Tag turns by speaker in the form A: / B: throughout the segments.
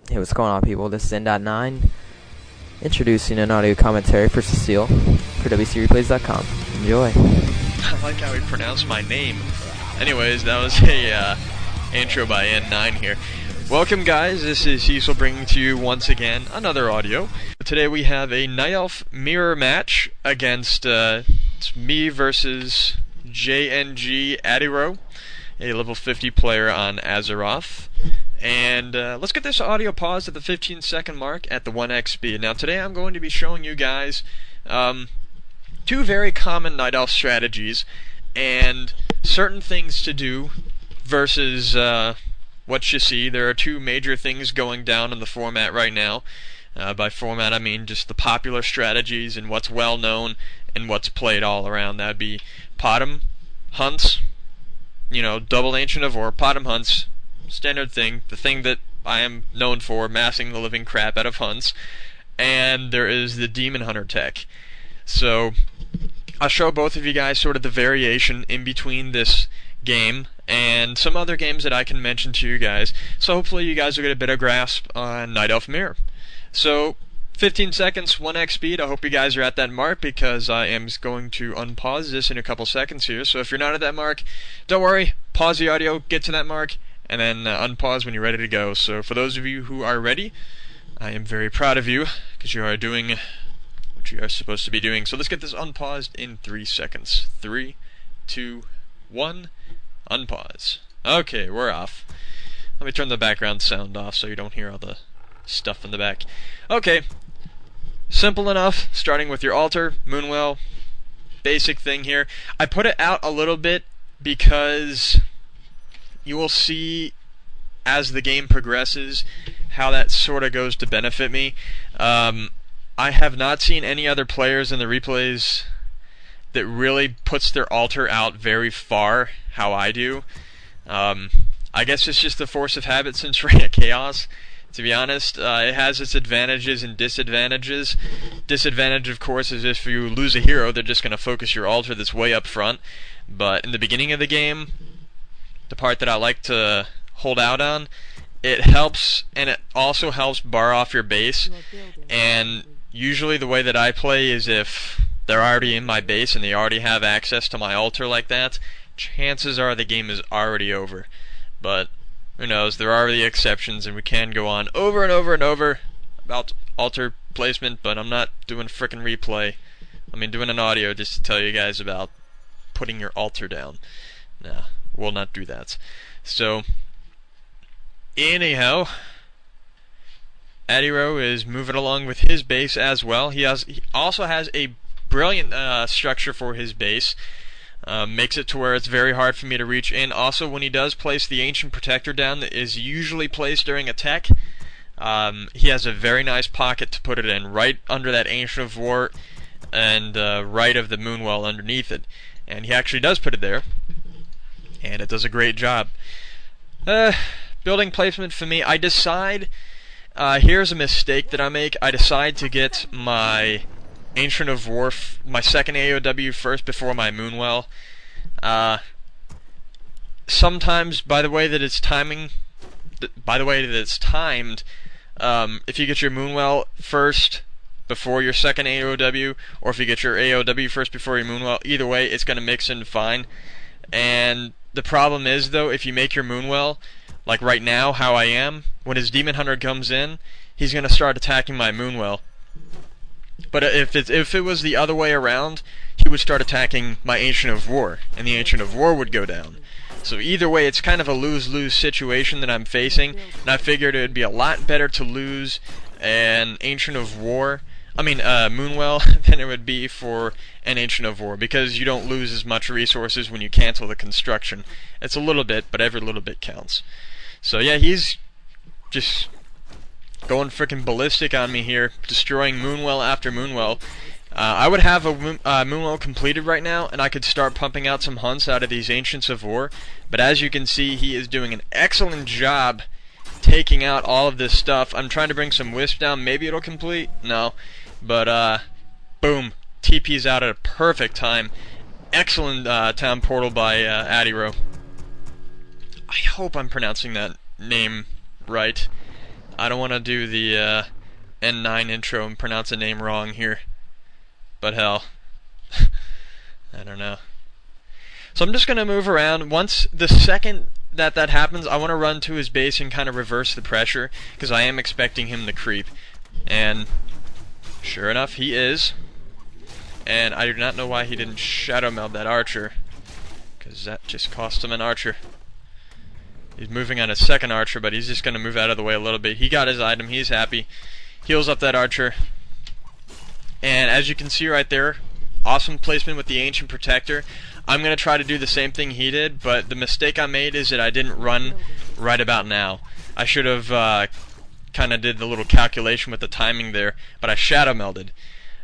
A: Hey, what's going on, people? This is N.9 introducing an audio commentary for Cecil for WCReplays.com. Enjoy.
B: I like how he pronounced my name. Anyways, that was a intro by N9 here. Welcome, guys. This is Cecil bringing to you once again another audio. Today we have a Night Elf mirror match against it's me versus JNG Adiro, a level 50 player on Azeroth. And let's get this audio paused at the 15-second mark at the 1x speed. Now today I'm going to be showing you guys two very common Night Elf strategies and certain things to do versus what you see. There are two major things going down in the format right now. By format I mean just the popular strategies and what's well known and what's played all around. That would be Potom hunts, you know, double Ancient of War, Potom hunts, standard thing, the thing that I am known for, massing the living crap out of hunts, and there is the Demon Hunter tech. So I'll show both of you guys sort of the variation in between this game and some other games that I can mention to you guys, so hopefully you guys will get a better grasp on Night Elf Mirror. So 15 seconds, 1x speed. I hope you guys are at that mark because I am going to unpause this in a couple seconds here. So if you're not at that mark, don't worry, pause the audio, get to that mark, and then unpause when you're ready to go. So for those of you who are ready, I am very proud of you because you are doing what you are supposed to be doing. So let's get this unpaused in 3 seconds. 3, 2, 1, unpause. Okay, we're off. Let me turn the background sound off so you don't hear all the stuff in the back. Okay, simple enough, starting with your altar, Moonwell, basic thing here. I put it out a little bit because you will see as the game progresses how that sort of goes to benefit me. I have not seen any other players in the replays that really puts their altar out very far how I do. I guess it's just the force of habit since Reign of Chaos. To be honest, it has its advantages and disadvantages. Disadvantage, of course, is if you lose a hero, they're just going to focus your altar that's way up front. But in the beginning of the game, the part that I like to hold out on, it helps, and it also helps bar off your base. And usually the way that I play is if they're already in my base and they already have access to my altar like that, chances are the game is already over. But who knows, there are the exceptions, and we can go on over and over and over about altar placement, but I'm not doing frickin' replay. I mean, doing an audio just to tell you guys about putting your altar down. Nah, we'll not do that. So, anyhow, Adiro is moving along with his base as well. He also has a brilliant structure for his base. Makes it to where it's very hard for me to reach in. Also, when he does place the Ancient Protector down that is usually placed during attack, he has a very nice pocket to put it in, right under that Ancient of War and right of the Moonwell underneath it. And he actually does put it there, and it does a great job. Building placement for me, I decide, here's a mistake that I make, I decide to get my Ancient of War, my second AOW first before my Moonwell. Sometimes, by the way that it's timed, if you get your Moonwell first before your second AOW, or if you get your AOW first before your Moonwell, either way, it's going to mix in fine. And the problem is, though, if you make your Moonwell, like right now, how I am, when his Demon Hunter comes in, he's going to start attacking my Moonwell. But if it was the other way around, he would start attacking my Ancient of War, and the Ancient of War would go down. So either way, it's kind of a lose-lose situation that I'm facing, and I figured it would be a lot better to lose an Ancient of War, Moonwell, than it would be for an Ancient of War, because you don't lose as much resources when you cancel the construction. It's a little bit, but every little bit counts. So yeah, he's just going frickin' ballistic on me here, destroying Moonwell after Moonwell. I would have a Moonwell completed right now, and I could start pumping out some hunts out of these Ancients of War, but as you can see, he is doing an excellent job taking out all of this stuff. I'm trying to bring some Wisp down, maybe it'll complete? No. But, boom, TP's out at a perfect time. Excellent town portal by Adiro. I hope I'm pronouncing that name right. I don't want to do the N9 intro and pronounce a name wrong here. But hell. I don't know. So I'm just going to move around. Once the second that happens, I want to run to his base and kind of reverse the pressure, because I am expecting him to creep. And sure enough, he is. And I do not know why he didn't shadow meld that archer, because that just cost him an archer. He's moving on his second archer, but he's just going to move out of the way a little bit. He got his item. He's happy. Heals up that archer. And as you can see right there, awesome placement with the Ancient Protector. I'm going to try to do the same thing he did, but the mistake I made is that I didn't run right about now. I should have kind of did the little calculation with the timing there, but I shadow melded.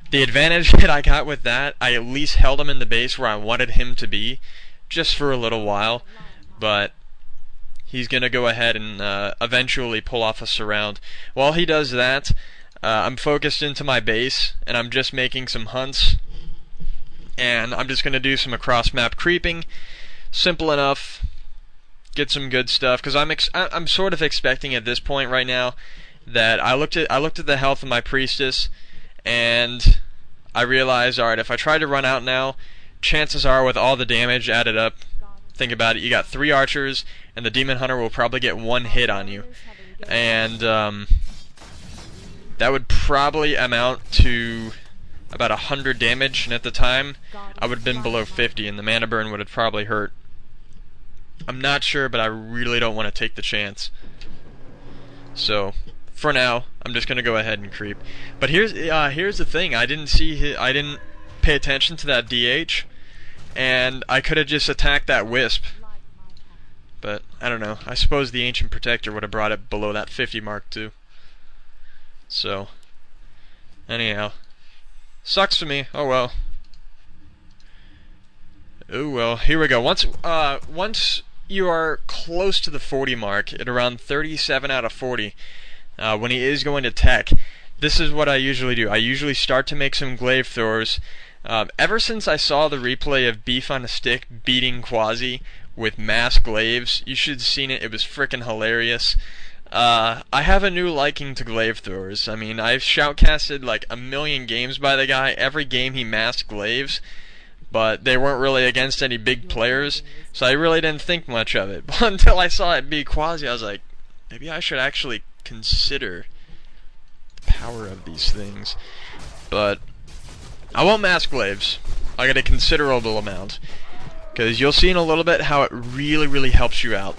B: The advantage that I got with that, I at least held him in the base where I wanted him to be, just for a little while, but he's going to go ahead and eventually pull off a surround. While he does that, I'm focused into my base, and I'm just making some hunts. And I'm just going to do some across-map creeping. Simple enough. Get some good stuff. Because I'm sort of expecting at this point right now that I looked at the health of my priestess, and I realized, alright, if I try to run out now, chances are with all the damage added up, think about it, you got 3 archers, and the demon hunter will probably get 1 hit on you. And that would probably amount to about 100 damage, and at the time I would have been below 50, and the mana burn would have probably hurt. I'm not sure, but I really don't want to take the chance. So for now, I'm just gonna go ahead and creep. But here's the thing: I didn't pay attention to that DH, and I could have just attacked that wisp. But I don't know. I suppose the Ancient Protector would have brought it below that 50 mark too. So anyhow. Sucks for me. Oh well. Oh well. Here we go. Once you are close to the 40 mark, at around 37 out of 40, when he is going to tech, this is what I usually do. I usually start to make some glaive throwers. Ever since I saw the replay of Beef on a Stick beating Quasi with mass glaives, you should have seen it. It was frickin' hilarious. I have a new liking to glaive throwers. I mean, I've shoutcasted like a million games by the guy. Every game he massed glaives, but they weren't really against any big players, so I really didn't think much of it. But until I saw it beat Quasi, I was like, maybe I should actually consider the power of these things. But I won't mass glaives. I got a considerable amount, because you'll see in a little bit how it really helps you out.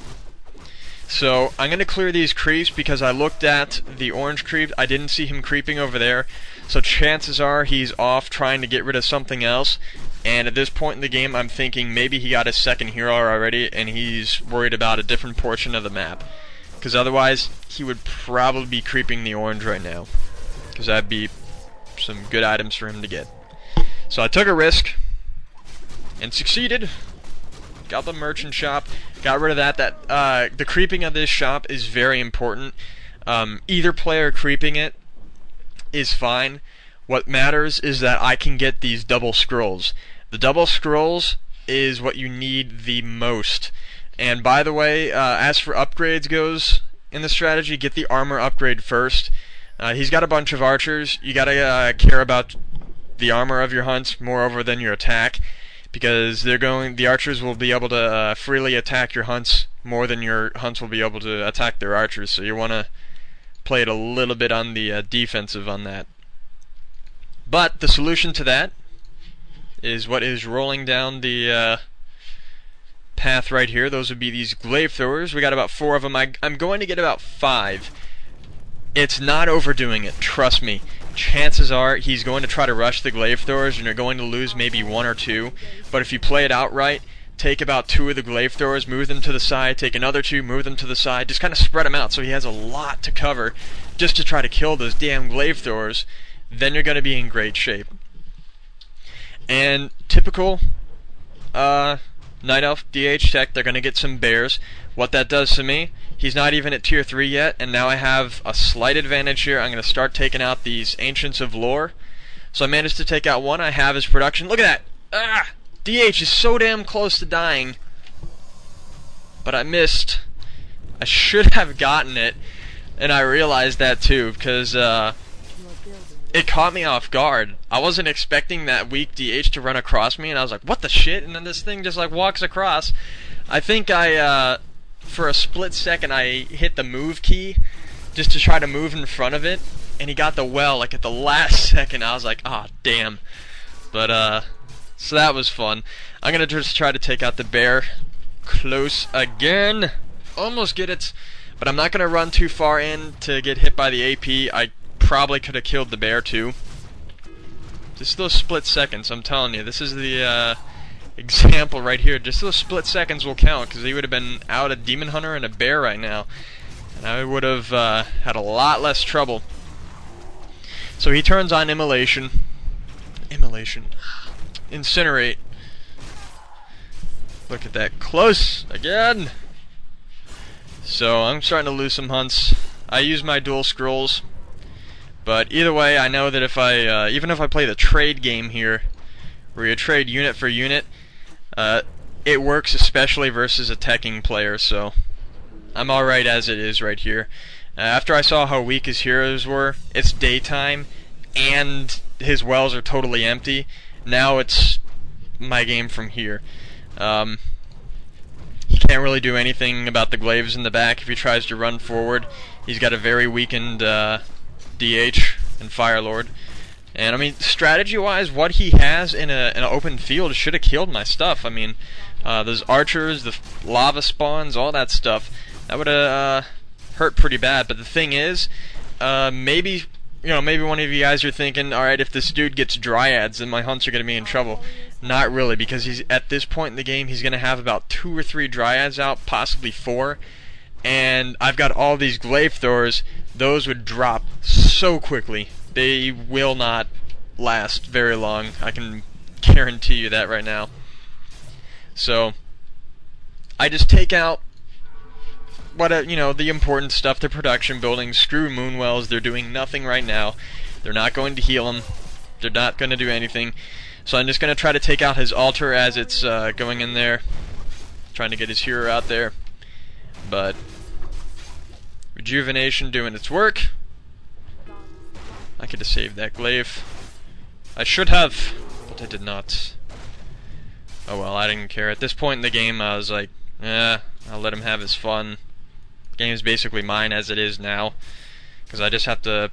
B: So I'm going to clear these creeps because I looked at the orange creep. I didn't see him creeping over there. So chances are he's off trying to get rid of something else. And at this point in the game, I'm thinking maybe he got his second hero already and he's worried about a different portion of the map. Because otherwise, he would probably be creeping the orange right now. Because that'd be some good items for him to get. So I took a risk and succeeded. Got the merchant shop, got rid of that. The creeping of this shop is very important. Either player creeping it is fine. What matters is that I can get these double scrolls. The double scrolls is what you need the most. And by the way, as for upgrades goes in the strategy, get the armor upgrade first. He's got a bunch of archers. You gotta care about the armor of your hunts moreover than your attack, because the archers will be able to freely attack your hunts more than your hunts will be able to attack their archers. So you want to play it a little bit on the defensive on that. But the solution to that is what is rolling down the path right here. Those would be these glaive throwers. We got about 4 of them. I'm going to get about 5. It's not overdoing it, trust me. Chances are he's going to try to rush the glaive throwers and you're going to lose maybe 1 or 2. But if you play it out right, take about 2 of the glaive throwers, move them to the side, take another 2, move them to the side, just kind of spread them out so he has a lot to cover just to try to kill those damn glaive throwers. Then you're going to be in great shape. And typical Night Elf DH tech, they're going to get some bears. What that does to me, he's not even at tier 3 yet, and now I have a slight advantage here. I'm going to start taking out these Ancients of Lore. So I managed to take out 1. I have his production. Look at that! DH is so damn close to dying. But I missed. I should have gotten it. And I realized that too, because it caught me off guard. I wasn't expecting that weak DH to run across me, and I was like, what the shit? And then this thing just like walks across. I think for a split second, I hit the move key just to try to move in front of it, and he got the well like at the last second. I was like, ah, damn. But so that was fun. I'm gonna just try to take out the bear. Close again. Almost get it, but I'm not gonna run too far in to get hit by the AP. I probably could have killed the bear too. Just those split seconds, I'm telling you. This is the example right here. Just those split seconds will count, because he would have been out a demon hunter and a bear right now, and I would have had a lot less trouble. So he turns on immolation. Incinerate. Look at that. Close again. So I'm starting to lose some hunts. I use my dual scrolls, but either way, I know that if I even if I play the trade game here, where you trade unit for unit, it works especially versus a teching player. So I'm alright as it is right here. After I saw how weak his heroes were, it's daytime, and his wells are totally empty. Now it's my game from here. He can't really do anything about the glaives in the back if he tries to run forward. He's got a very weakened DH and Firelord. And I mean, strategy-wise, what he has in an open field should have killed my stuff. I mean, those archers, the lava spawns, all that stuff, that would have hurt pretty bad. But the thing is, maybe one of you guys are thinking, alright, if this dude gets dryads, then my hunts are going to be in trouble. Not really, because he's at this point in the game, he's going to have about 2 or 3 dryads out, possibly 4. And I've got all these glaive throwers. Those would drop so quickly. They will not last very long. I can guarantee you that right now. So I just take out what the important stuff, the production buildings. Screw Moonwells. They're doing nothing right now. They're not going to heal him. They're not going to do anything. So I'm just going to try to take out his altar as it's going in there. Trying to get his hero out there. But rejuvenation doing its work. I could have saved that glaive. I should have, but I did not. Oh well, I didn't care. At this point in the game, I was like, I'll let him have his fun. The game's basically mine as it is now. Because I just have to,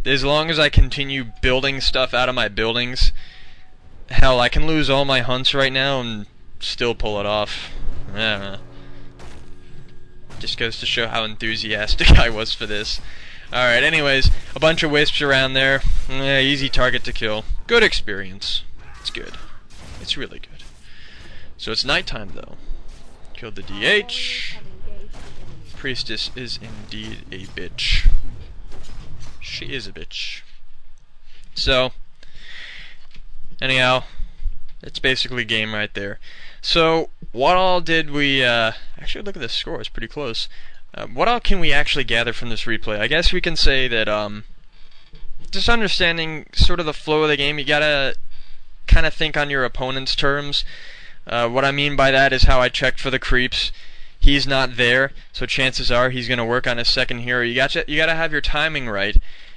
B: as long as I continue building stuff out of my buildings, hell, I can lose all my hunts right now and still pull it off. I don't know. Just goes to show how enthusiastic I was for this. Alright, anyways, a bunch of wisps around there. Easy target to kill. Good experience. It's good. It's really good. So it's nighttime, though. Killed the DH. Priestess is indeed a bitch. She is a bitch. So, anyhow, it's basically game right there. So, what all did we, actually look at the score, it's pretty close. What all can we actually gather from this replay? I guess we can say that, just understanding sort of the flow of the game, you gotta kind of think on your opponent's terms. What I mean by that is how I checked for the creeps. He's not there, so chances are he's gonna work on his second hero. You gotta have your timing right,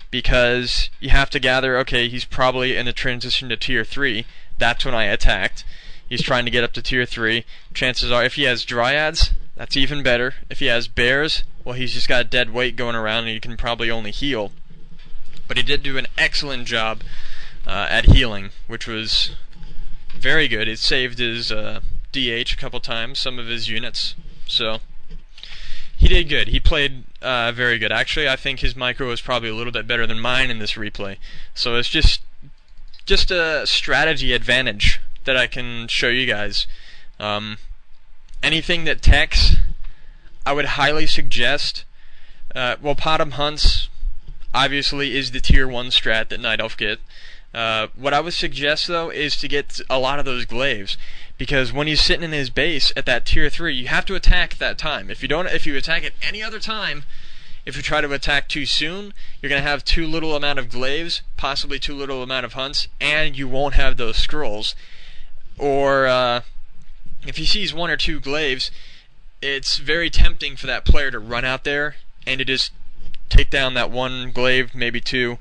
B: because you have to gather, okay, he's probably in the transition to tier 3. That's when I attacked. He's trying to get up to tier 3. Chances are, if he has dryads, that's even better. If he has bears, well, he's just got dead weight going around and he can probably only heal. But he did do an excellent job at healing, which was very good. It saved his DH a couple times, some of his units. So he did good. He played very good. Actually, I think his micro was probably a little bit better than mine in this replay. So it's just a strategy advantage that I can show you guys. Anything that techs, I would highly suggest. Well, Potom Hunts obviously is the tier 1 strat that Night Elf get. What I would suggest, though, is to get a lot of those glaives, because when he's sitting in his base at that tier 3, you have to attack at that time. If you attack at any other time, if you try to attack too soon, you're going to have too little amount of glaives, possibly too little amount of hunts, and you won't have those scrolls. Or if he sees 1 or 2 glaives, it's very tempting for that player to run out there and to just take down that one glaive, maybe two.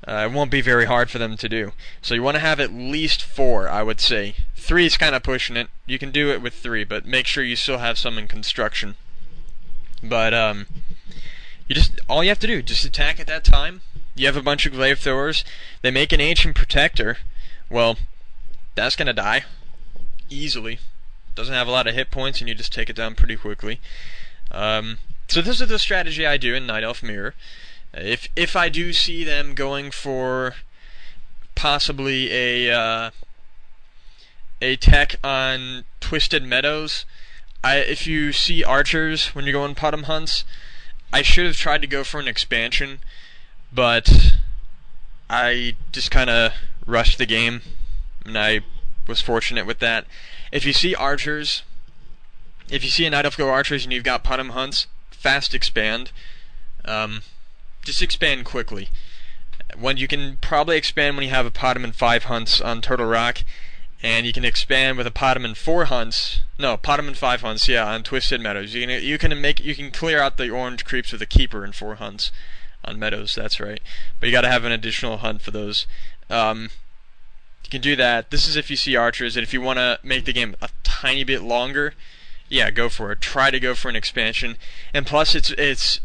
B: It won't be very hard for them to do. So you want to have at least 4, I would say. 3 is kind of pushing it. You can do it with 3, but make sure you still have some in construction. But all you have to do, just attack at that time. You have a bunch of glaive throwers. They make an ancient protector. Well, that's gonna die easily. Doesn't have a lot of hit points, and you just take it down pretty quickly. So this is the strategy I do in Night Elf Mirror. If I do see them going for possibly a tech on Twisted Meadows, if you see archers when you're going Potom hunts, I should have tried to go for an expansion, but I just kind of rushed the game, and I was fortunate with that. If you see archers, if you see a Night Elf go archers and you've got Potom hunts, fast expand. Just expand quickly. When you can probably expand when you have a Potom and 5 hunts on Turtle Rock, and you can expand with a Potom and 4 hunts. No, Potom and 5 hunts. Yeah, on Twisted Meadows. You can clear out the orange creeps with a Keeper and 4 hunts on Meadows. That's right. But you got to have an additional hunt for those. You can do that. This is if you see archers, and if you want to make the game a tiny bit longer, yeah, go for it. Try to go for an expansion. And plus, it's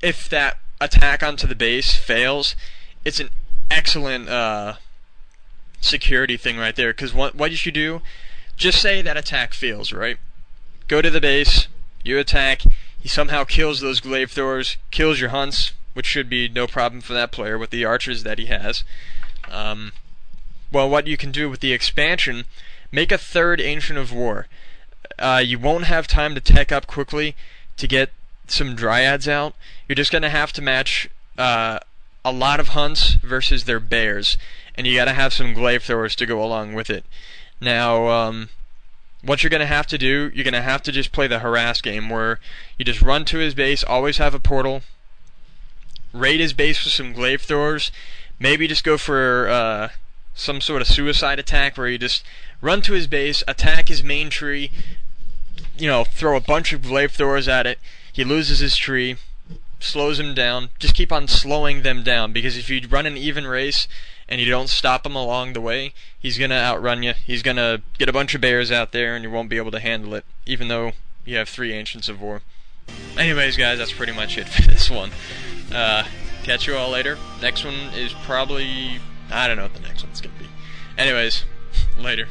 B: if that attack onto the base fails, it's an excellent security thing right there, because what you should do, just say that attack fails, right? Go to the base, you attack, he somehow kills those glaive throwers, kills your hunts, which should be no problem for that player with the archers that he has. Well, what you can do with the expansion, make a 3rd Ancient of War. You won't have time to tech up quickly to get some dryads out. You're just gonna have to match a lot of hunts versus their bears, and you gotta have some glaive throwers to go along with it. Now, what you're gonna have to do, you're gonna have to just play the harass game, where you just run to his base, always have a portal, raid his base with some glaive throwers, maybe just go for some sort of suicide attack where you just run to his base, attack his main tree, throw a bunch of glaive throwers at it. He loses his tree, slows him down. Just keep on slowing them down, because if you run an even race and you don't stop him along the way, he's going to outrun you. He's going to get a bunch of bears out there, and you won't be able to handle it, even though you have 3 Ancients of War. Anyways, guys, that's pretty much it for this one. Catch you all later. Next one is probably... I don't know what the next one's going to be. Anyways, later.